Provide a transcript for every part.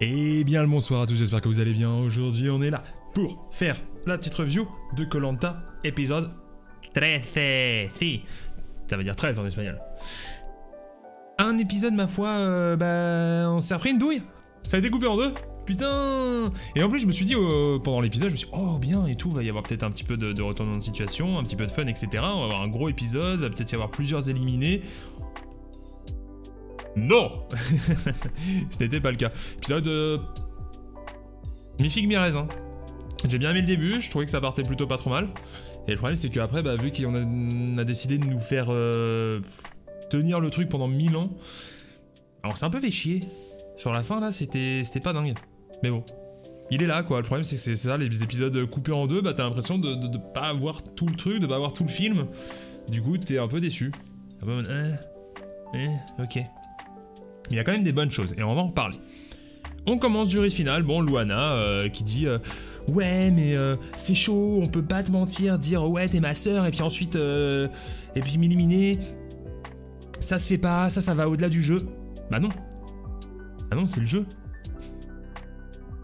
Et bien le bonsoir à tous, j'espère que vous allez bien. Aujourd'hui on est là pour faire la petite review de Koh Lanta épisode 13. Si, ça veut dire 13 en espagnol. Un épisode ma foi, on s'est repris une douille. Ça a été coupé en deux. Putain. Et en plus je me suis dit pendant l'épisode, je me suis dit oh bien et tout, va y avoir peut-être un petit peu de retournement de situation, un petit peu de fun, etc. On va avoir un gros épisode, va peut-être y avoir plusieurs éliminés. Non. Ce n'était pas le cas. Épisode mi-figue mi-raisin. J'ai bien aimé le début, je trouvais que ça partait plutôt pas trop mal. Et le problème c'est qu'après, vu qu'on a décidé de nous faire tenir le truc pendant 1000 ans, alors c'est un peu fait chier. Sur la fin là, c'était pas dingue. Mais bon, il est là quoi. Le problème c'est que c'est ça, les épisodes coupés en deux, t'as l'impression de pas avoir tout le truc, de pas avoir tout le film. Du coup, t'es un peu déçu. Ok. Il y a quand même des bonnes choses, et on va en reparler. On commence jury final, bon, Luana qui dit ouais, mais c'est chaud, on peut pas te mentir, dire ouais, t'es ma sœur, et puis ensuite, et puis m'éliminer. Ça se fait pas, ça va au-delà du jeu. Bah non. Ah non, c'est le jeu.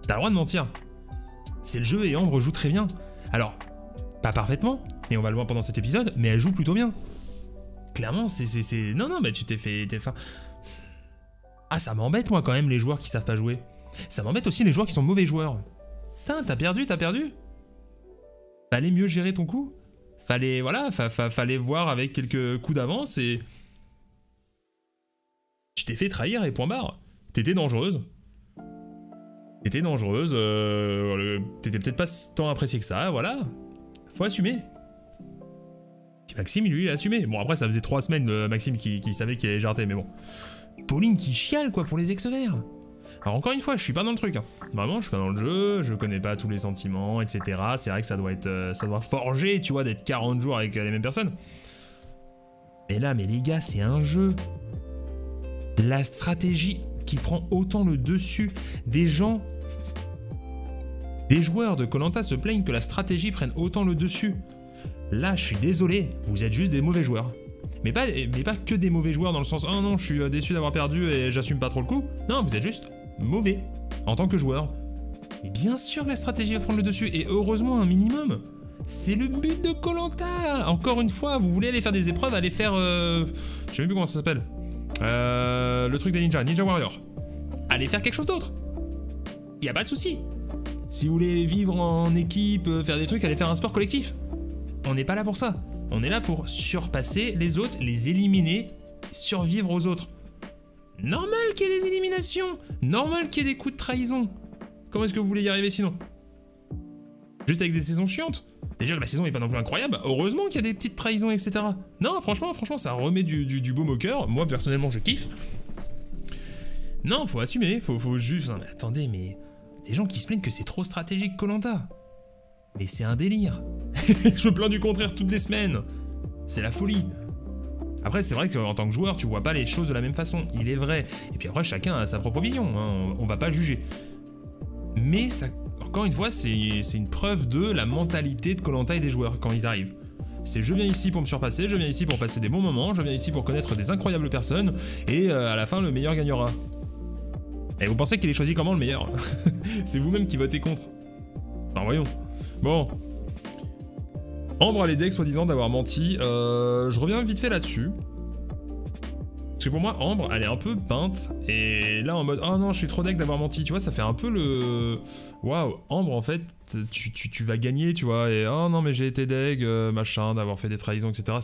T'as le droit de mentir. C'est le jeu, et Ambre joue très bien. Alors, pas parfaitement, et on va le voir pendant cet épisode, mais elle joue plutôt bien. Clairement, c'est... Non, tu t'es fait... Ah, ça m'embête, moi, quand même, les joueurs qui savent pas jouer. Ça m'embête aussi les joueurs qui sont mauvais joueurs. Putain, t'as perdu. Fallait mieux gérer ton coup. Fallait, voilà, fallait voir avec quelques coups d'avance et... Tu t'es fait trahir et point barre. T'étais dangereuse. T'étais peut-être pas tant apprécié que ça, voilà. Faut assumer. Maxime, lui, il a assumé. Bon, après, ça faisait 3 semaines, Maxime, qui savait qu'il allait jarter, mais bon. Pauline qui chiale, quoi, pour les ex-verts. Alors, encore une fois, je suis pas dans le truc. Hein. Vraiment, je suis pas dans le jeu, je connais pas tous les sentiments, etc. C'est vrai que ça doit forger, tu vois, d'être 40 jours avec les mêmes personnes. Mais là, les gars, c'est un jeu. La stratégie qui prend autant le dessus des gens... Des joueurs de Koh Lanta se plaignent que la stratégie prenne autant le dessus. Là, je suis désolé, vous êtes juste des mauvais joueurs. Mais pas que des mauvais joueurs dans le sens « Oh non, je suis déçu d'avoir perdu et j'assume pas trop le coup ». Non, vous êtes juste mauvais en tant que joueur. Et bien sûr que la stratégie va prendre le dessus, et heureusement un minimum. C'est le but de Koh Lanta. Encore une fois, vous voulez aller faire des épreuves, aller faire... Je sais même plus comment ça s'appelle. Le truc des ninjas, Ninja Warrior. Allez faire quelque chose d'autre. Y a pas de souci. Si vous voulez vivre en équipe, faire des trucs, allez faire un sport collectif. On n'est pas là pour ça. On est là pour surpasser les autres, les éliminer, survivre aux autres. Normal qu'il y ait des éliminations. Normal qu'il y ait des coups de trahison. Comment est-ce que vous voulez y arriver sinon? Juste avec des saisons chiantes? Déjà que la saison n'est pas non plus incroyable. Heureusement qu'il y a des petites trahisons, etc. Non, franchement, ça remet du baume au cœur. Moi, personnellement, je kiffe. Non, faut assumer. Faut juste... Non, mais attendez, mais... Des gens qui se plaignent que c'est trop stratégique, Koh Lanta. Mais c'est un délire. Je me plains du contraire toutes les semaines. C'est la folie. Après, c'est vrai qu'en tant que joueur, tu vois pas les choses de la même façon. Il est vrai. Et puis après, chacun a sa propre vision. Hein. On va pas juger. Mais ça, encore une fois, c'est une preuve de la mentalité de Koh Lanta et des joueurs quand ils arrivent. C'est je viens ici pour me surpasser, je viens ici pour passer des bons moments, je viens ici pour connaître des incroyables personnes, et à la fin, le meilleur gagnera. Et vous pensez qu'il est choisi comment le meilleur? C'est vous-même qui votez contre. Enfin, voyons. Bon. Ambre a les decks soi-disant d'avoir menti. Je reviens vite fait là-dessus. Parce que pour moi, Ambre, elle est un peu peinte. Et là, en mode, oh non, je suis trop deck d'avoir menti. Tu vois, ça fait un peu le... Waouh, Ambre, en fait, tu vas gagner, tu vois. Et oh non, mais j'ai été deg, machin, d'avoir fait des trahisons, etc.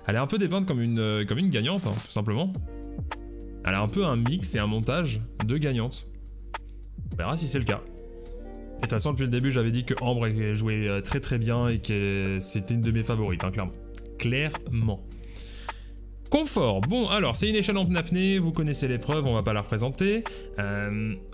Elle est un peu dépeinte comme une gagnante, hein, tout simplement. Elle a un peu un mix et un montage de gagnante. On verra si c'est le cas. Et de toute façon, depuis le début, j'avais dit que Ambre jouait très très bien et que c'était une de mes favorites, hein, clairement. Clairement. Confort. Bon, alors, c'est une échelle en apnée, vous connaissez l'épreuve, on va pas la représenter.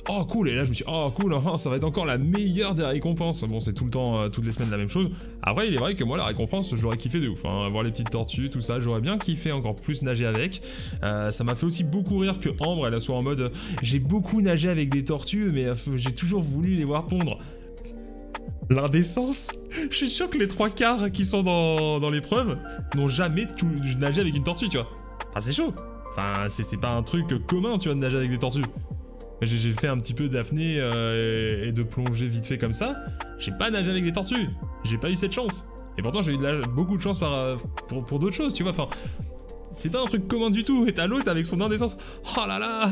Oh, cool, et là, je me suis dit, oh, cool, enfin, ça va être encore la meilleure des récompenses. Bon, c'est tout le temps, toutes les semaines la même chose. Après, il est vrai que moi, la récompense, j'aurais kiffé de ouf. Hein. Voir les petites tortues, tout ça, j'aurais bien kiffé encore plus nager avec. Ça m'a fait aussi beaucoup rire que Ambre, elle soit en mode, j'ai beaucoup nagé avec des tortues, mais j'ai toujours voulu les voir pondre. L'indécence. Je suis sûr que les 3/4 qui sont dans l'épreuve n'ont jamais nagé avec une tortue, tu vois. Enfin, c'est chaud. Enfin, c'est pas un truc commun, tu vois, de nager avec des tortues. J'ai fait un petit peu d'apnée et de plongée vite fait comme ça. J'ai pas nagé avec des tortues. J'ai pas eu cette chance. Et pourtant, j'ai eu beaucoup de chance pour d'autres choses, tu vois. Enfin, c'est pas un truc commun du tout. Et t'as l'autre avec son indécence. Oh là là,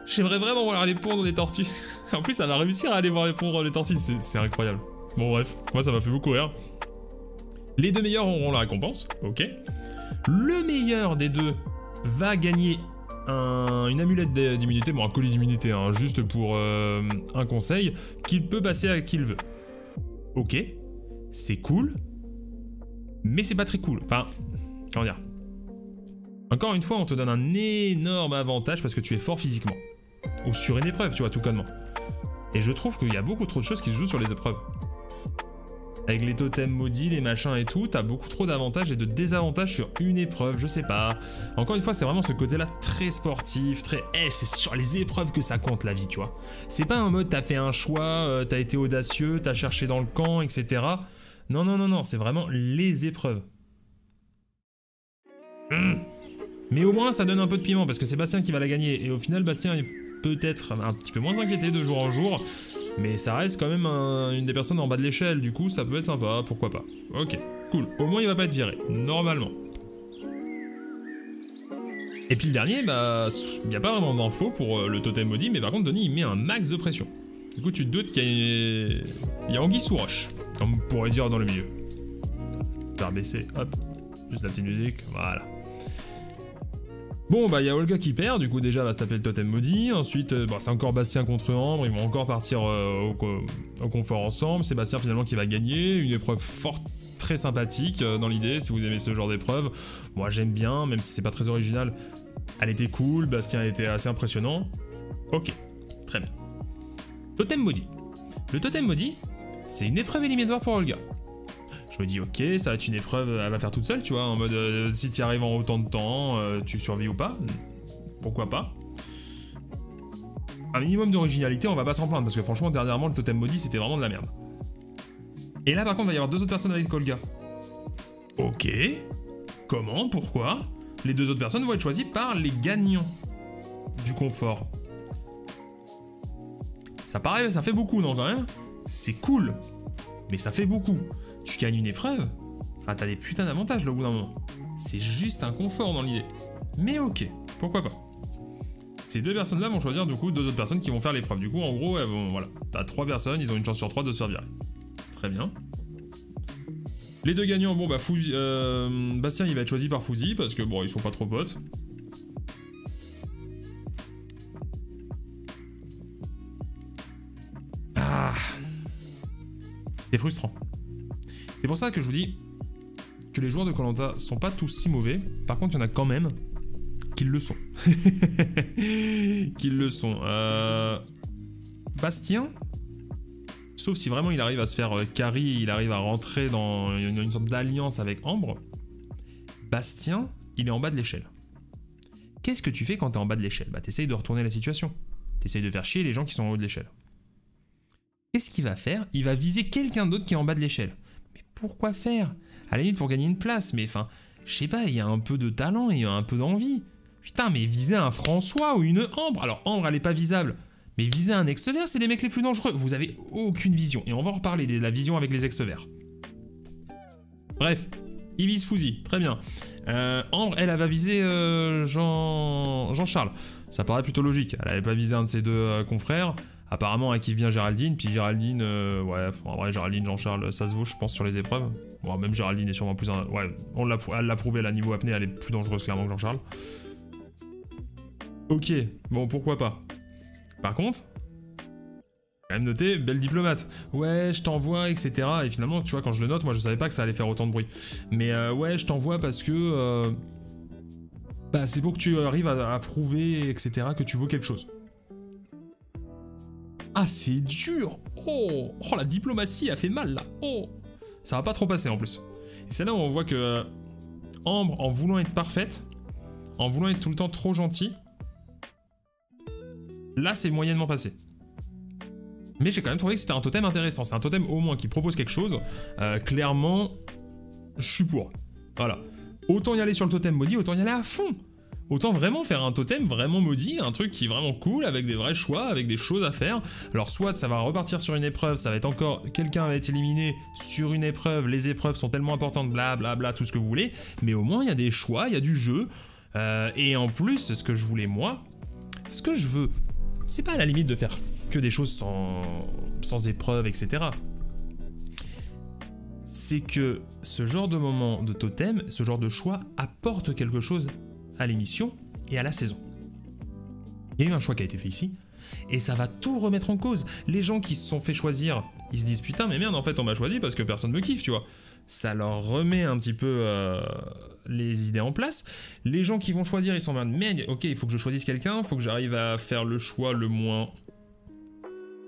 j'aimerais vraiment voir aller pondre des tortues. En plus, ça va réussir à aller voir les pondre les tortues. C'est incroyable. Bon, bref, moi, ça m'a fait beaucoup rire. Les deux meilleurs auront la récompense. Ok. Le meilleur des deux va gagner une amulette d'immunité, bon un colis d'immunité, hein, juste pour un conseil, qu'il peut passer à qui il veut. Ok, c'est cool, mais c'est pas très cool. Enfin, comment dire. Encore une fois, on te donne un énorme avantage parce que tu es fort physiquement. Ou sur une épreuve, tu vois, tout connement. Et je trouve qu'il y a beaucoup trop de choses qui se jouent sur les épreuves. Avec les totems maudits, les machins et tout, t'as beaucoup trop d'avantages et de désavantages sur une épreuve, je sais pas. Encore une fois, c'est vraiment ce côté-là très sportif, très... c'est sur les épreuves que ça compte la vie, tu vois. C'est pas un mode t'as fait un choix, t'as été audacieux, t'as cherché dans le camp, etc. Non, non, non, non, c'est vraiment les épreuves. Mais au moins, ça donne un peu de piment, parce que c'est Bastien qui va la gagner. Et au final, Bastien est peut-être un petit peu moins inquiété de jour en jour. Mais ça reste quand même une des personnes en bas de l'échelle, du coup ça peut être sympa, pourquoi pas. Ok, cool. Au moins il va pas être viré, normalement. Et puis le dernier, bah, il n'y a pas vraiment d'infos pour le totem maudit, mais par contre Denis il met un max de pression. Du coup tu te doutes qu'il y a anguille sous roche, comme on pourrait dire dans le milieu. Je vais faire baisser, hop, juste la petite musique, voilà. Bon bah il y a Olga qui perd, du coup déjà va se taper le totem maudit, ensuite bah, c'est encore Bastien contre Ambre, ils vont encore partir au confort ensemble, c'est Bastien finalement qui va gagner, une épreuve forte, très sympathique dans l'idée, si vous aimez ce genre d'épreuve, moi j'aime bien, même si c'est pas très original, elle était cool, Bastien était assez impressionnant, ok, très bien. Totem maudit. Le totem maudit, c'est une épreuve éliminatoire pour Olga. Je me dis ok, ça va être une épreuve, elle va faire toute seule, tu vois, en mode si tu y arrives en autant de temps, tu survis ou pas, pourquoi pas. Un minimum d'originalité, on va pas s'en plaindre, parce que franchement, dernièrement, le totem maudit, c'était vraiment de la merde. Et là, par contre, il va y avoir deux autres personnes avec Olga. Ok, comment, pourquoi? Les deux autres personnes vont être choisies par les gagnants du confort. Ça paraît, ça fait beaucoup, non, quand même? C'est cool, mais ça fait beaucoup. Tu gagnes une épreuve, enfin t'as des putains d'avantages là au bout d'un moment. C'est juste un confort dans l'idée. Mais ok, pourquoi pas. Ces deux personnes là vont choisir du coup deux autres personnes qui vont faire l'épreuve. Du coup en gros, voilà, t'as 3 personnes, ils ont une chance sur 3 de se faire virer. Très bien. Les deux gagnants, bon bah Bastien il va être choisi par Fouzi parce que bon ils sont pas trop potes. Ah, c'est frustrant. C'est pour ça que je vous dis que les joueurs de Koh-Lanta sont pas tous si mauvais. Par contre, il y en a quand même qui le sont. Qui le sont. Bastien, sauf si vraiment il arrive à se faire carry, il arrive à rentrer dans une sorte d'alliance avec Ambre. Bastien, il est en bas de l'échelle. Qu'est-ce que tu fais quand t'es en bas de l'échelle? Bah t'essayes de retourner la situation. T'essayes de faire chier les gens qui sont en haut de l'échelle. Qu'est-ce qu'il va faire? Il va viser quelqu'un d'autre qui est en bas de l'échelle. Pourquoi faire? À la limite pour gagner une place, mais enfin, je sais pas, il y a un peu de talent, il y a un peu d'envie. Putain, mais viser un François ou une Ambre. Alors Ambre, elle est pas visable, mais viser un ex-vert, c'est les mecs les plus dangereux. Vous avez aucune vision, et on va en reparler de la vision avec les ex-verts. Bref, il vise Fouzi, très bien. Ambre, elle va viser Jean-Charles. Ça paraît plutôt logique, elle avait pas visé un de ses deux confrères. Apparemment, à qui vient Géraldine, puis Géraldine, ouais, en vrai, Géraldine, Jean-Charles, ça se vaut, je pense, sur les épreuves. Bon, même Géraldine est sûrement plus... Ouais, elle l'a prouvé, à la niveau apnée, elle est plus dangereuse, clairement, que Jean-Charles. Ok, bon, pourquoi pas. Par contre, quand même noté, belle diplomate. Ouais, je t'envoie, etc. Et finalement, tu vois, quand je le note, moi, je savais pas que ça allait faire autant de bruit. Mais ouais, je t'envoie parce que... bah, c'est pour que tu arrives à prouver, etc., que tu vaux quelque chose. Ah, c'est dur. Oh, la diplomatie a fait mal, là. Oh, ça va pas trop passer, en plus. Et c'est là où on voit que Ambre, en voulant être parfaite, en voulant être tout le temps trop gentille, là, c'est moyennement passé. Mais j'ai quand même trouvé que c'était un totem intéressant. C'est un totem, au moins, qui propose quelque chose. Clairement, je suis pour. Voilà. Autant y aller sur le totem maudit, autant y aller à fond. Autant vraiment faire un totem vraiment maudit, un truc qui est vraiment cool, avec des vrais choix, avec des choses à faire. Alors soit ça va repartir sur une épreuve, ça va être encore... Quelqu'un va être éliminé sur une épreuve, les épreuves sont tellement importantes, blablabla, tout ce que vous voulez. Mais au moins il y a des choix, il y a du jeu. Et en plus, ce que je voulais moi, ce que je veux, c'est pas à la limite de faire que des choses sans épreuve, etc. C'est que ce genre de moment de totem, ce genre de choix apporte quelque chose à l'émission et à la saison. Il y a eu un choix qui a été fait ici, et ça va tout remettre en cause. Les gens qui se sont fait choisir, ils se disent putain mais merde en fait on m'a choisi parce que personne me kiffe, tu vois. Ça leur remet un petit peu les idées en place. Les gens qui vont choisir, ils sont en mode merde, ok il faut que je choisisse quelqu'un, il faut que j'arrive à faire le choix le moins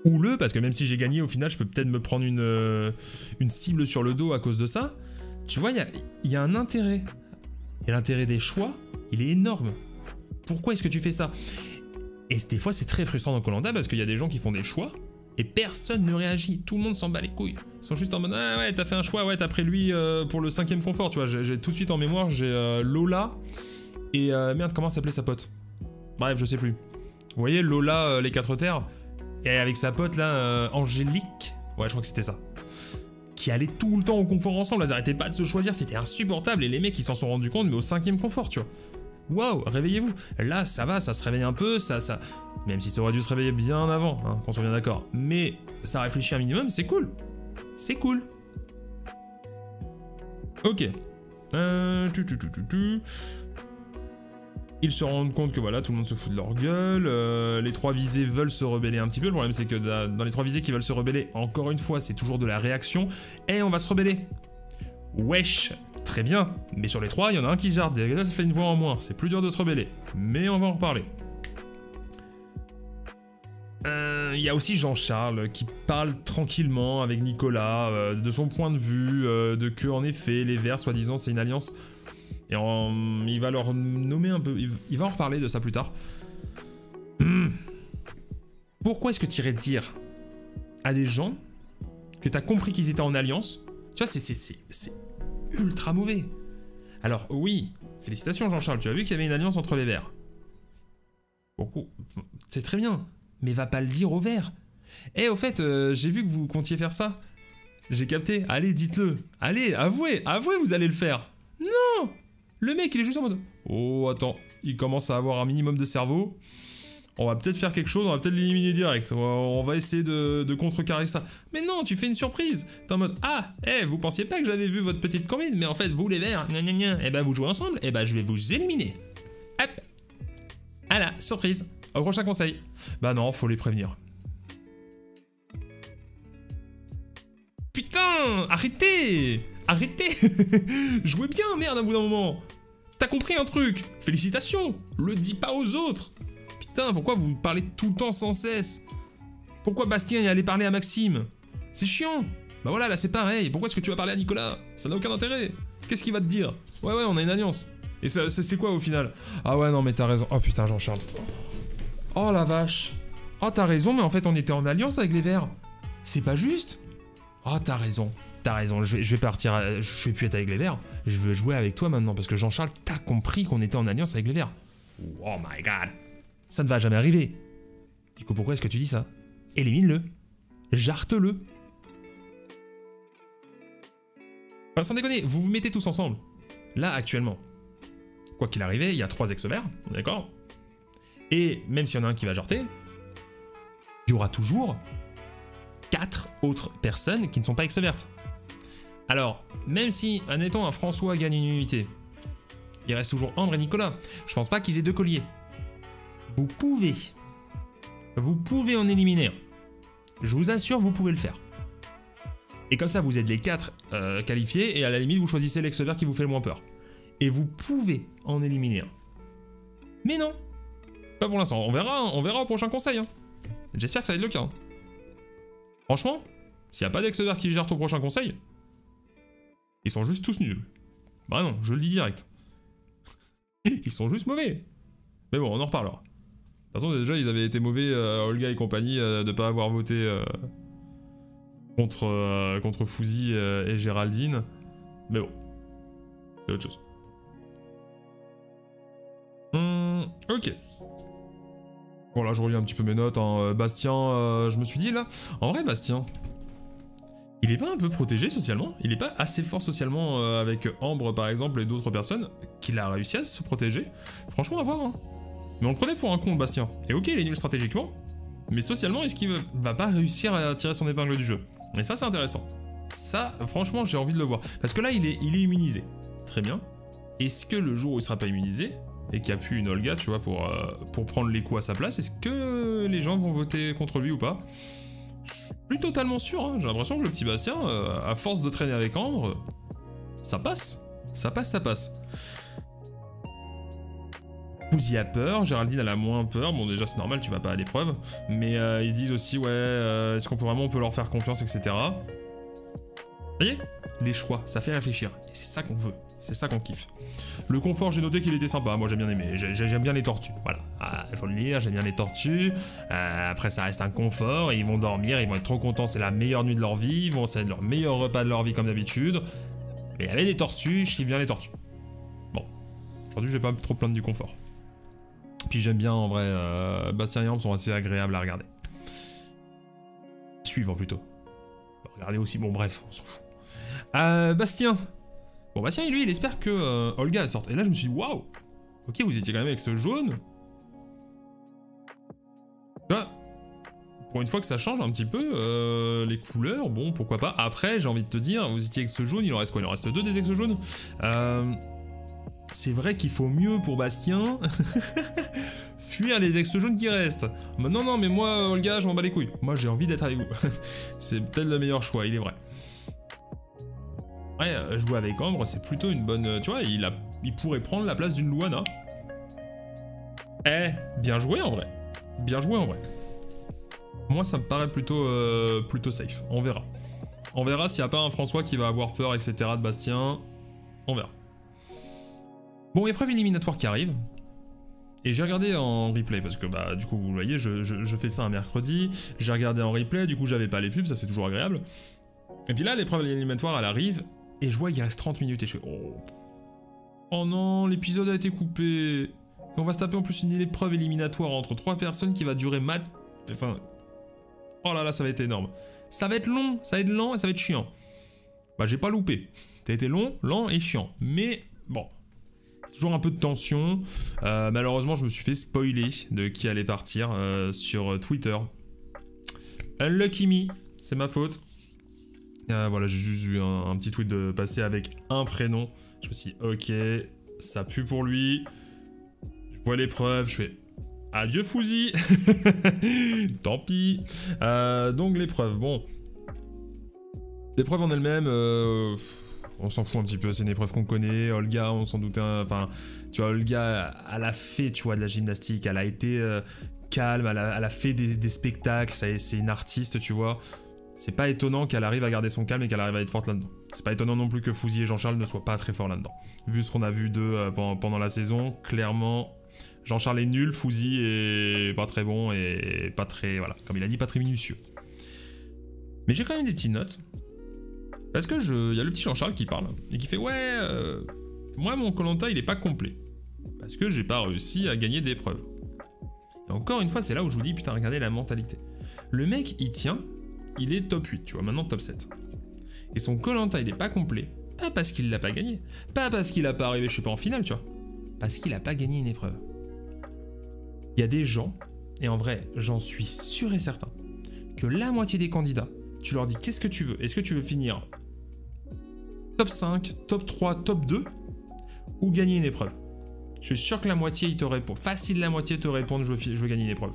houleux, parce que même si j'ai gagné au final je peux peut-être me prendre une cible sur le dos à cause de ça. Tu vois, il y a un intérêt. Et l'intérêt des choix, il est énorme. Pourquoi est-ce que tu fais ça? Et des fois, c'est très frustrant dans Koh-Lanta parce qu'il y a des gens qui font des choix et personne ne réagit. Tout le monde s'en bat les couilles. Ils sont juste en mode ah ouais, t'as fait un choix, ouais, t'as pris lui pour le 5e confort. Tu vois, j'ai tout de suite en mémoire, j'ai Lola et merde, comment s'appelait sa pote? Bref, je sais plus. Vous voyez, Lola, les 4 terres, et avec sa pote là, Angélique. Ouais, je crois que c'était ça. Qui allaient tout le temps au confort ensemble, elles arrêtaient pas de se choisir, c'était insupportable, et les mecs ils s'en sont rendus compte, mais au 5e confort, tu vois. Waouh, réveillez-vous. Là, ça va, ça se réveille un peu, ça... Même si ça aurait dû se réveiller bien avant, hein, qu'on soit bien d'accord. Mais ça réfléchit un minimum, c'est cool. C'est cool. Ok. Ils se rendent compte que voilà, tout le monde se fout de leur gueule, les 3 visées veulent se rebeller un petit peu, le problème c'est que dans les 3 visées qui veulent se rebeller, encore une fois, c'est toujours de la réaction, et on va se rebeller. Wesh, très bien, mais sur les 3, il y en a un qui se jarde, ça fait une voix en moins, c'est plus dur de se rebeller, mais on va en reparler. Il y a aussi Jean-Charles qui parle tranquillement avec Nicolas, de son point de vue, de que en effet, les Verts, soi-disant, c'est une alliance... Et il va leur nommer un peu, il va en reparler de ça plus tard. Pourquoi est-ce que tu irais dire à des gens que tu as compris qu'ils étaient en alliance? Tu vois, c'est ultra mauvais. Alors oui, félicitations Jean-Charles, tu as vu qu'il y avait une alliance entre les Verts. C'est très bien, mais va pas le dire aux Verts. Eh, au fait, j'ai vu que vous comptiez faire ça. J'ai capté, allez, dites-le. Allez, avouez, vous allez le faire. Non! Le mec, il est juste en mode... Oh, attends, il commence à avoir un minimum de cerveau. On va peut-être faire quelque chose, on va peut-être l'éliminer direct. On va essayer de contrecarrer ça. Mais non, tu fais une surprise. T'es en mode... Ah, vous pensiez pas que j'avais vu votre petite combine, mais en fait, vous les Verts, gna gna gna, eh ben vous jouez ensemble, eh ben je vais vous éliminer. Hop. Voilà, surprise. Au prochain conseil. Bah non, faut les prévenir. Putain, arrêtez! Arrêtez. Jouez bien, merde, à bout d'un moment. T'as compris un truc? Félicitations. Le dis pas aux autres. Putain, pourquoi vous parlez tout le temps sans cesse? Pourquoi Bastien est allé parler à Maxime? C'est chiant. Bah voilà, là c'est pareil. Pourquoi est-ce que tu vas parler à Nicolas? Ça n'a aucun intérêt. Qu'est-ce qu'il va te dire? Ouais, on a une alliance. Et c'est quoi au final? Ah ouais, non, mais t'as raison. Oh putain, Jean-Charles. Oh la vache. Oh, t'as raison, mais en fait, on était en alliance avec les Verts. C'est pas juste? Oh, t'as raison. T'as raison, je vais partir, je vais plus être avec les Verts, je veux jouer avec toi maintenant, parce que Jean-Charles, t'as compris qu'on était en alliance avec les Verts. Oh my god. Ça ne va jamais arriver. Du coup, pourquoi est-ce que tu dis ça? Élimine-le. Jarte-le. Enfin, sans déconner, vous vous mettez tous ensemble. Là, actuellement. Quoi qu'il arrive, il y a 3 ex-Verts, d'accord? Et même s'il y en a un qui va jarter, il y aura toujours 4 autres personnes qui ne sont pas ex-vertes. Alors, même si, admettons, un François gagne une unité, il reste toujours Ambre et Nicolas. Je pense pas qu'ils aient 2 colliers. Vous pouvez en éliminer un. Je vous assure, vous pouvez le faire. Et comme ça, vous êtes les 4 qualifiés, et à la limite, vous choisissez l'ex-vert qui vous fait le moins peur. Et vous pouvez en éliminer un. Mais non, pas pour l'instant. On verra au prochain conseil. Hein. J'espère que ça va être le cas. Hein. Franchement, s'il n'y a pas d'ex-vert qui gère ton prochain conseil, ils sont juste tous nuls. Bah non, je le dis direct. Ils sont juste mauvais. Mais bon, on en reparlera. De toute façon, déjà, ils avaient été mauvais, Olga et compagnie, de pas avoir voté contre Fouzi et Géraldine. Mais bon, c'est autre chose. Ok. Bon là je relis un petit peu mes notes, hein. Bastien, je me suis dit là, en vrai Bastien, il est pas un peu protégé socialement? Il est pas assez fort socialement avec Ambre par exemple et d'autres personnes qu'il a réussi à se protéger? Franchement à voir, hein. Mais on le prenait pour un con Bastien. Et ok il est nul stratégiquement, mais socialement est-ce qu'il va pas réussir à tirer son épingle du jeu? Et ça c'est intéressant. Ça franchement j'ai envie de le voir. Parce que là il est immunisé. Très bien. Est-ce que le jour où il sera pas immunisé, et qu'il n'y a plus une Olga, tu vois, pour prendre les coups à sa place, est-ce que les gens vont voter contre lui ou pas? Je suis plus totalement sûr, hein. J'ai l'impression que le petit Bastien, à force de traîner avec Ambre, ça passe. Ça passe, ça passe. Fouzi a peur, Géraldine elle a moins peur, bon déjà c'est normal, tu vas pas à l'épreuve, mais ils se disent aussi, ouais, est-ce qu'on peut vraiment leur faire confiance, etc. Vous voyez? Les choix, ça fait réfléchir, et c'est ça qu'on veut. C'est ça qu'on kiffe. Le confort, j'ai noté qu'il était sympa, moi j'ai bien aimé, j'aime bien les tortues, voilà. Il faut le dire, j'aime bien les tortues, après ça reste un confort, ils vont dormir, ils vont être trop contents, c'est la meilleure nuit de leur vie, c'est leur meilleur repas de leur vie comme d'habitude. Mais il y avait des tortues, je kiffe bien les tortues. Bon, aujourd'hui je vais pas trop plaindre du confort. Puis j'aime bien en vrai, Bastien et Ambre sont assez agréables à regarder. Suivre plutôt. Regardez aussi, bon bref, on s'en fout. Bastien. Bon Bastien lui il espère que Olga sorte. Et là je me suis dit waouh. Ok vous étiez quand même avec ce jaune. Là, pour une fois que ça change un petit peu les couleurs, bon pourquoi pas. Après j'ai envie de te dire, vous étiez avec ce jaune, il en reste quoi? Il en reste 2 des ex jaunes. C'est vrai qu'il faut mieux pour Bastien fuir les ex jaunes qui restent. Bah, non mais moi Olga je m'en bats les couilles. Moi j'ai envie d'être avec vous. C'est peut-être le meilleur choix, il est vrai. Ouais, jouer avec Ambre, c'est plutôt une bonne... Tu vois, il pourrait prendre la place d'une Luana. Eh, bien joué en vrai. Bien joué en vrai. Moi, ça me paraît plutôt safe. On verra. On verra s'il n'y a pas un François qui va avoir peur, etc. de Bastien. On verra. Bon, épreuve éliminatoire qui arrive. Et j'ai regardé en replay, parce que bah du coup, vous voyez, je fais ça un mercredi. J'ai regardé en replay, du coup, j'avais pas les pubs, ça c'est toujours agréable. Et puis là, l'épreuve éliminatoire, elle arrive. Et je vois qu'il reste 30 minutes et je fais oh. Oh non, l'épisode a été coupé. Et on va se taper en plus une épreuve éliminatoire entre 3 personnes qui va durer Enfin... Oh là là, ça va être énorme. Ça va être long, ça va être lent et ça va être chiant. Bah j'ai pas loupé. Ça a été long, lent et chiant. Mais bon. Toujours un peu de tension. Malheureusement, je me suis fait spoiler de qui allait partir sur Twitter. Unlucky me, c'est ma faute. Voilà, j'ai juste vu un petit tweet de passer avec un prénom. Je me suis dit, ok, ça pue pour lui. Je vois l'épreuve, je fais adieu Fouzi. Tant pis. Donc l'épreuve, bon. L'épreuve en elle-même, on s'en fout un petit peu, c'est une épreuve qu'on connaît. Olga, on s'en doutait, enfin, tu vois, Olga, elle a fait, tu vois, de la gymnastique, elle a été calme, elle a fait des spectacles, c'est une artiste, tu vois. C'est pas étonnant qu'elle arrive à garder son calme et qu'elle arrive à être forte là-dedans. C'est pas étonnant non plus que Fouzi et Jean-Charles ne soient pas très forts là-dedans. Vu ce qu'on a vu d'eux pendant la saison, clairement, Jean-Charles est nul, Fouzi est pas très bon et pas très, voilà, comme il a dit, pas très minutieux. Mais j'ai quand même des petites notes. Parce que y a le petit Jean-Charles qui parle et qui fait ouais, moi mon Koh-Lanta il est pas complet. Parce que j'ai pas réussi à gagner d'épreuves. Et encore une fois, c'est là où je vous dis, putain, regardez la mentalité. Le mec, il tient... Il est top 8, tu vois, maintenant top 7. Et son Koh-Lanta, il est pas complet. Pas parce qu'il l'a pas gagné. Pas parce qu'il a pas arrivé, je sais pas, en finale, tu vois. Parce qu'il a pas gagné une épreuve. Il y a des gens, et en vrai, j'en suis sûr et certain, que la moitié des candidats, tu leur dis qu'est-ce que tu veux? Est-ce que tu veux finir top 5, top 3, top 2 ou gagner une épreuve? Je suis sûr que la moitié, il te répond. Facile, la moitié te répondent je veux gagner une épreuve.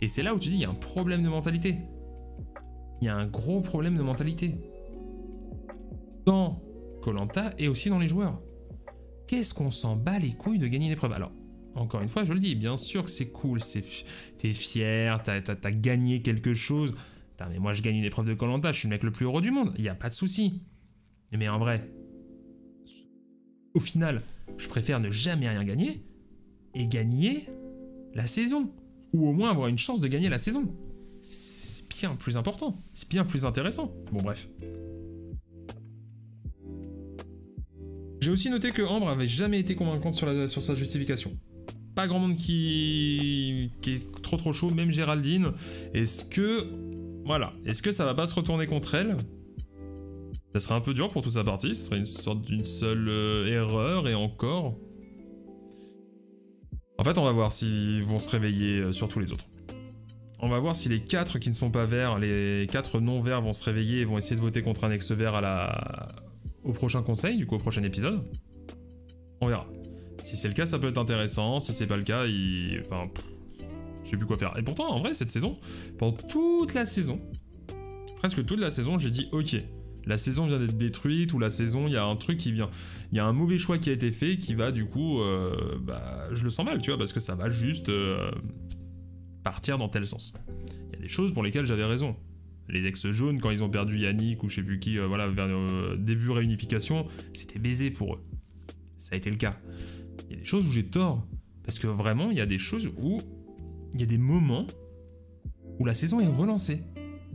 Et c'est là où tu dis, il y a un problème de mentalité. Il y a un gros problème de mentalité. Dans Koh-Lanta et aussi dans les joueurs. Qu'est-ce qu'on s'en bat les couilles de gagner une épreuve? Alors, encore une fois, je le dis, bien sûr que c'est cool, t'es fier, t'as gagné quelque chose. Putain, mais moi je gagne une épreuve de Koh-Lanta, je suis le mec le plus heureux du monde, il n'y a pas de souci. Mais en vrai, au final, je préfère ne jamais rien gagner et gagner la saison. Ou au moins avoir une chance de gagner la saison. C'est bien plus important, c'est bien plus intéressant. Bon bref. J'ai aussi noté que Ambre avait jamais été convaincante sur sa justification. Pas grand monde qui est trop chaud, même Géraldine. Est-ce que... Voilà. Est-ce que ça va pas se retourner contre elle? Ça serait un peu dur pour toute sa partie. Ce serait une sorte d'une seule erreur et encore. En fait, on va voir s'ils vont se réveiller sur tous les autres. On va voir si les 4 qui ne sont pas verts, les 4 non verts vont se réveiller et vont essayer de voter contre un ex-vert au prochain conseil, du coup au prochain épisode. On verra. Si c'est le cas, ça peut être intéressant. Si c'est pas le cas, enfin, je sais plus quoi faire. Et pourtant, en vrai, cette saison, pendant toute la saison, presque toute la saison, j'ai dit ok, la saison vient d'être détruite ou la saison, il y a un truc qui vient, il y a un mauvais choix qui a été fait qui va du coup, je le sens mal, tu vois, parce que ça va juste partir dans tel sens. Il y a des choses pour lesquelles j'avais raison. Les ex jaunes, quand ils ont perdu Yannick ou je sais plus qui, voilà, vers début réunification, c'était baisé pour eux. Ça a été le cas. Il y a des choses où j'ai tort. Parce que vraiment, il y a des choses où... Il y a des moments où la saison est relancée.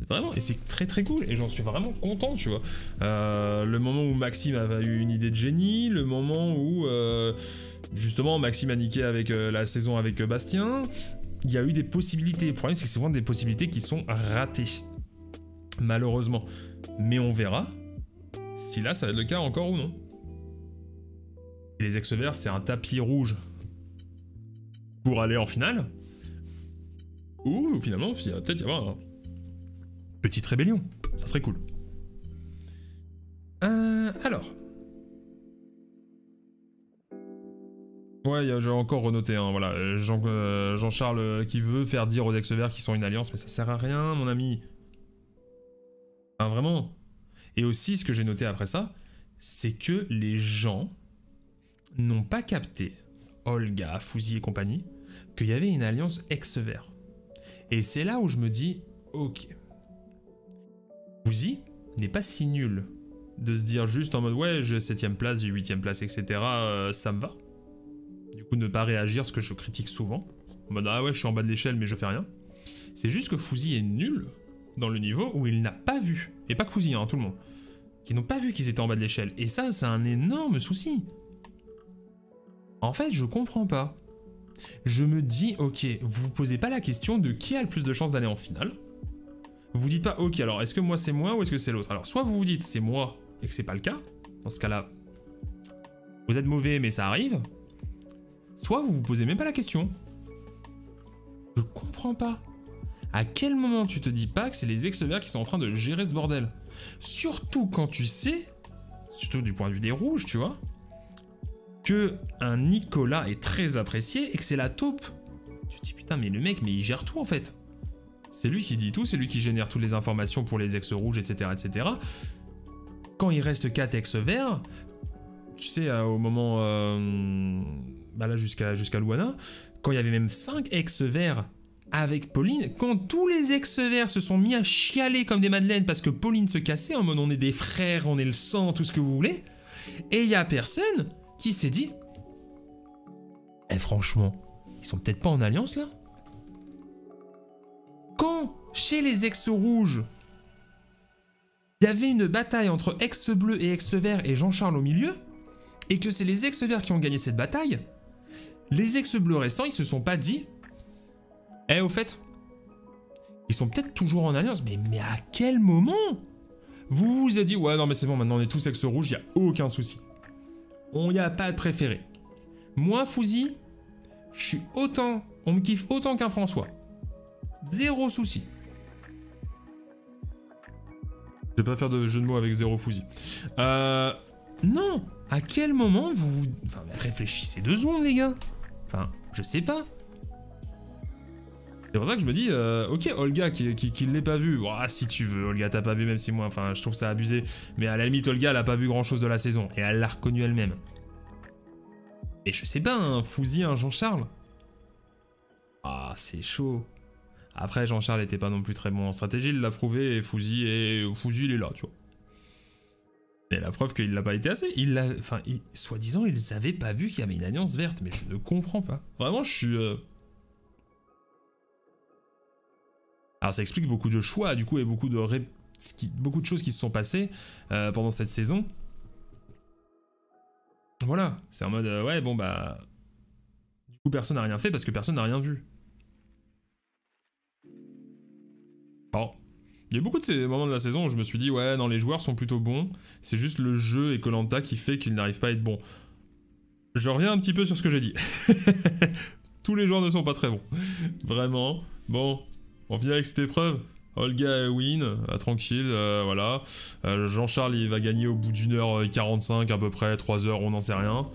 Vraiment, et c'est très cool. Et j'en suis vraiment content, tu vois. Le moment où Maxime avait eu une idée de génie. Le moment où, justement, Maxime a niqué avec la saison avec Bastien. Il y a eu des possibilités. Le problème, c'est que c'est souvent des possibilités qui sont ratées. Malheureusement. Mais on verra si là, ça va être le cas encore ou non. Les ex-verts, c'est un tapis rouge pour aller en finale. Ou finalement, il va peut-être y avoir une petite rébellion. Ça serait cool. Alors. Ouais, j'ai encore renoté, hein, voilà. Jean-Charles qui veut faire dire aux ex-verts qu'ils sont une alliance, mais ça sert à rien, mon ami. Enfin, vraiment. Et aussi, ce que j'ai noté après ça, c'est que les gens n'ont pas capté, Olga, Fouzi et compagnie, qu'il y avait une alliance ex-vert. Et c'est là où je me dis, ok, Fouzi n'est pas si nul de se dire juste en mode ouais, j'ai 7ème place, j'ai 8ème place, etc. Ça me va. Du coup, ne pas réagir, ce que je critique souvent. En mode ah ouais, je suis en bas de l'échelle, mais je fais rien. C'est juste que Fouzi est nul dans le niveau où il n'a pas vu, et pas que Fouzi, hein, tout le monde, qui n'ont pas vu qu'ils étaient en bas de l'échelle. Et ça, c'est un énorme souci. En fait, je comprends pas. Je me dis, ok, vous vous posez pas la question de qui a le plus de chances d'aller en finale. Vous vous dites pas, ok, alors est-ce que moi c'est moi ou est-ce que c'est l'autre? Alors soit vous vous dites c'est moi et que c'est pas le cas, dans ce cas-là, vous êtes mauvais mais ça arrive. Soit vous vous posez même pas la question. Je comprends pas. À quel moment tu te dis pas que c'est les ex-verts qui sont en train de gérer ce bordel? Surtout quand tu sais, surtout du point de vue des rouges, tu vois, que un Nicolas est très apprécié et que c'est la taupe. Tu te dis putain mais le mec, mais il gère tout en fait. C'est lui qui dit tout, c'est lui qui génère toutes les informations pour les ex-rouges, etc., etc. Quand il reste 4 ex-verts, tu sais, au moment... bah là, jusqu'à Luana, quand il y avait même 5 ex-verts avec Pauline, quand tous les ex-verts se sont mis à chialer comme des madeleines parce que Pauline se cassait, en mode on est des frères, on est le sang, tout ce que vous voulez, et il y a personne qui s'est dit « Eh franchement, ils sont peut-être pas en alliance là ?» Quand, chez les ex-rouges, il y avait une bataille entre ex-bleu et ex-vert et Jean-Charles au milieu, et que c'est les ex-verts qui ont gagné cette bataille, les ex-bleus restants, ils se sont pas dit « Eh, au fait, ils sont peut-être toujours en alliance, mais à quel moment ?» Vous vous êtes dit « Ouais, non mais c'est bon, maintenant on est tous ex-rouges, il n'y a aucun souci. On n'y a pas de préféré. Moi, Fouzi, je suis autant, on me kiffe autant qu'un François. Zéro souci. » Je vais pas faire de jeu de mots avec zéro Fouzi. Non. À quel moment vous... Enfin, réfléchissez 2 secondes, les gars. Enfin, je sais pas. C'est pour ça que je me dis, ok, Olga qui ne l'ait pas vu, oh, si tu veux, Olga t'as pas vu, même si moi, enfin, je trouve ça abusé, mais à la limite, Olga, elle a pas vu grand chose de la saison, et elle l'a reconnu elle-même. Et je sais pas, un Fouzi, un Jean-Charles. Ah, c'est chaud. Après, Jean-Charles était pas non plus très bon en stratégie, il l'a prouvé, et Fouzi, il est là, tu vois. Et la preuve qu'il l'a pas été assez. Enfin, soi-disant, ils avaient pas vu qu'il y avait une alliance verte, mais je ne comprends pas. Vraiment, je suis... Alors ça explique beaucoup de choix, du coup, et beaucoup de choses qui se sont passées pendant cette saison. voilà, c'est en mode, ouais, bon bah... Du coup, personne n'a rien fait parce que personne n'a rien vu. Alors, il y a eu beaucoup de ces moments de la saison où je me suis dit, ouais, non, les joueurs sont plutôt bons, c'est juste le jeu et Koh-Lanta qui fait qu'ils n'arrivent pas à être bons. Je reviens un petit peu sur ce que j'ai dit. Tous les joueurs ne sont pas très bons. Vraiment. Bon, on finit avec cette épreuve. Olga win, tranquille, voilà. Jean-Charles, il va gagner au bout d'1h45 à peu près, 3h, on n'en sait rien.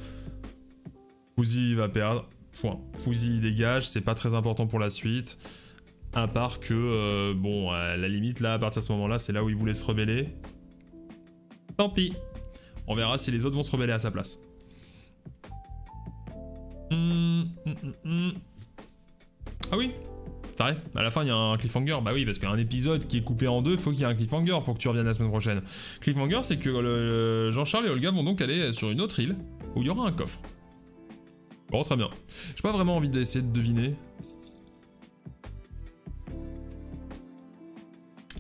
Fouzi, il va perdre. Point. Fouzi, il dégage, c'est pas très important pour la suite. À part que, bon, à la limite, là, à partir de ce moment-là, c'est là où il voulait se rebeller. Tant pis. On verra si les autres vont se rebeller à sa place. Ah oui, c'est vrai, à la fin il y a un cliffhanger. Bah oui, parce qu'un épisode qui est coupé en deux, faut qu'il y ait un cliffhanger pour que tu reviennes la semaine prochaine. Cliffhanger, c'est que Jean-Charles et Olga vont donc aller sur une autre île où il y aura un coffre. Bon, très bien. J'ai pas vraiment envie d'essayer de deviner.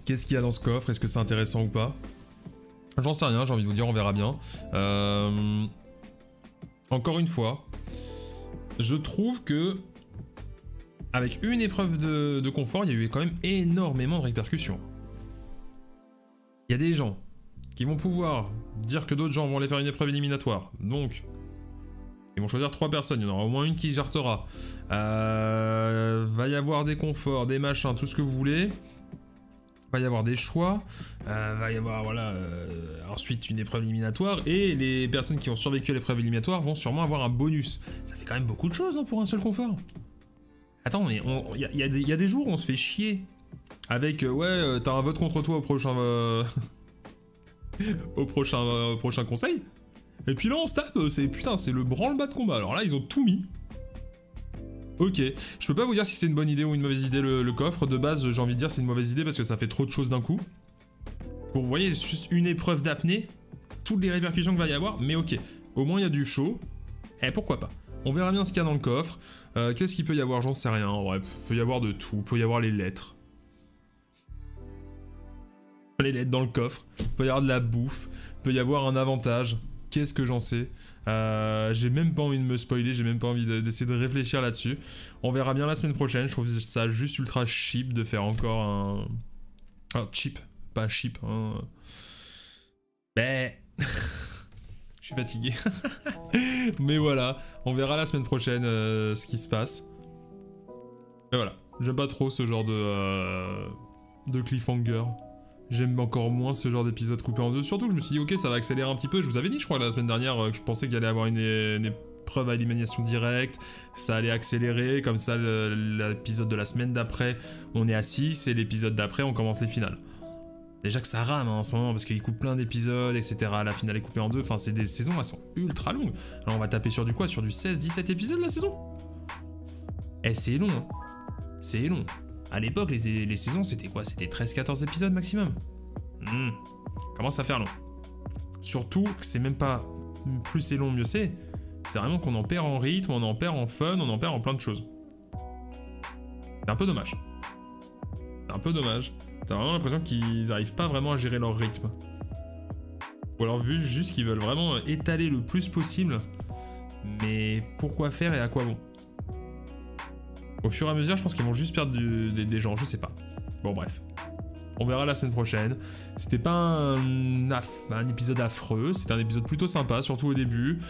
Qu'est-ce qu'il y a dans ce coffre? Est-ce que c'est intéressant ou pas? J'en sais rien, j'ai envie de vous dire, on verra bien. Encore une fois, je trouve que avec une épreuve de confort, il y a eu quand même énormément de répercussions. Il y a des gens qui vont pouvoir dire que d'autres gens vont aller faire une épreuve éliminatoire. Donc, ils vont choisir 3 personnes, il y en aura au moins une qui jartera. Va y avoir des conforts, des machins, tout ce que vous voulez. Va y avoir des choix, va y avoir voilà, ensuite une épreuve éliminatoire, et les personnes qui ont survécu à l'épreuve éliminatoire vont sûrement avoir un bonus. Ça fait quand même beaucoup de choses, non, pour un seul confort. Attends, mais il y a des jours où on se fait chier avec ouais, t'as un vote contre toi au prochain au prochain conseil, et puis là on se tape, c'est putain, c'est le branle-bas de combat. Alors là ils ont tout mis. Ok, je peux pas vous dire si c'est une bonne idée ou une mauvaise idée le coffre. De base, j'ai envie de dire c'est une mauvaise idée parce que ça fait trop de choses d'un coup. Pour, vous voyez, juste une épreuve d'apnée, toutes les répercussions qu'il va y avoir, mais ok. Au moins il y a du show, et pourquoi pas. On verra bien ce qu'il y a dans le coffre. Qu'est-ce qu'il peut y avoir? J'en sais rien. Bref, il peut y avoir de tout. Il peut y avoir les lettres. Les lettres dans le coffre. Il peut y avoir de la bouffe. Il peut y avoir un avantage. Qu'est-ce que j'en sais? J'ai même pas envie de me spoiler, j'ai même pas envie d'essayer de réfléchir là-dessus. On verra bien la semaine prochaine. Je trouve ça juste ultra cheap de faire encore un... Ah, cheap, pas cheap. Hein. Mais... Je suis fatigué. Mais voilà, on verra la semaine prochaine ce qui se passe. Mais voilà, j'aime pas trop ce genre de cliffhanger. J'aime encore moins ce genre d'épisode coupé en deux. Surtout que je me suis dit, ok, ça va accélérer un petit peu. Je vous avais dit, je crois, la semaine dernière, que je pensais qu'il allait avoir une épreuve à élimination directe. Ça allait accélérer. Comme ça, l'épisode de la semaine d'après, on est à 6. Et l'épisode d'après, on commence les finales. Déjà que ça rame hein, en ce moment, parce qu'il coupe plein d'épisodes, etc. La finale est coupée en deux. Enfin, c'est des saisons, elles sont ultra longues. Alors, on va taper sur du quoi? Sur du 16-17 épisodes, la saison? Eh, c'est long, hein. C'est long. À l'époque, les saisons, c'était quoi? C'était 13-14 épisodes maximum. Commence à faire long. Surtout que c'est même pas plus c'est long, mieux c'est. C'est vraiment qu'on en perd en rythme, on en perd en fun, on en perd en plein de choses. C'est un peu dommage. C'est un peu dommage. T'as vraiment l'impression qu'ils arrivent pas vraiment à gérer leur rythme. Ou alors vu juste qu'ils veulent vraiment étaler le plus possible. Mais pourquoi faire et à quoi bon? Au fur et à mesure, je pense qu'ils vont juste perdre des gens, je sais pas. Bon, bref. On verra la semaine prochaine. C'était pas un épisode affreux, c'était un épisode plutôt sympa, surtout au début.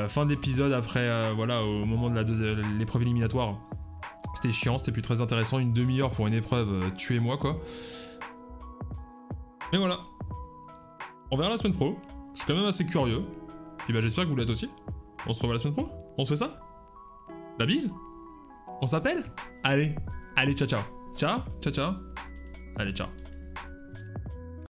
Fin d'épisode après, voilà, au moment de l'épreuve éliminatoire. C'était chiant, c'était plus très intéressant. Une demi-heure pour une épreuve, tuez-moi, quoi. Mais voilà. On verra la semaine pro. Je suis quand même assez curieux. Puis bah, j'espère que vous l'êtes aussi. On se revoit la semaine pro? On se fait ça? La bise? On s'appelle? Allez, ciao ciao. Ciao, ciao ciao. Allez, ciao.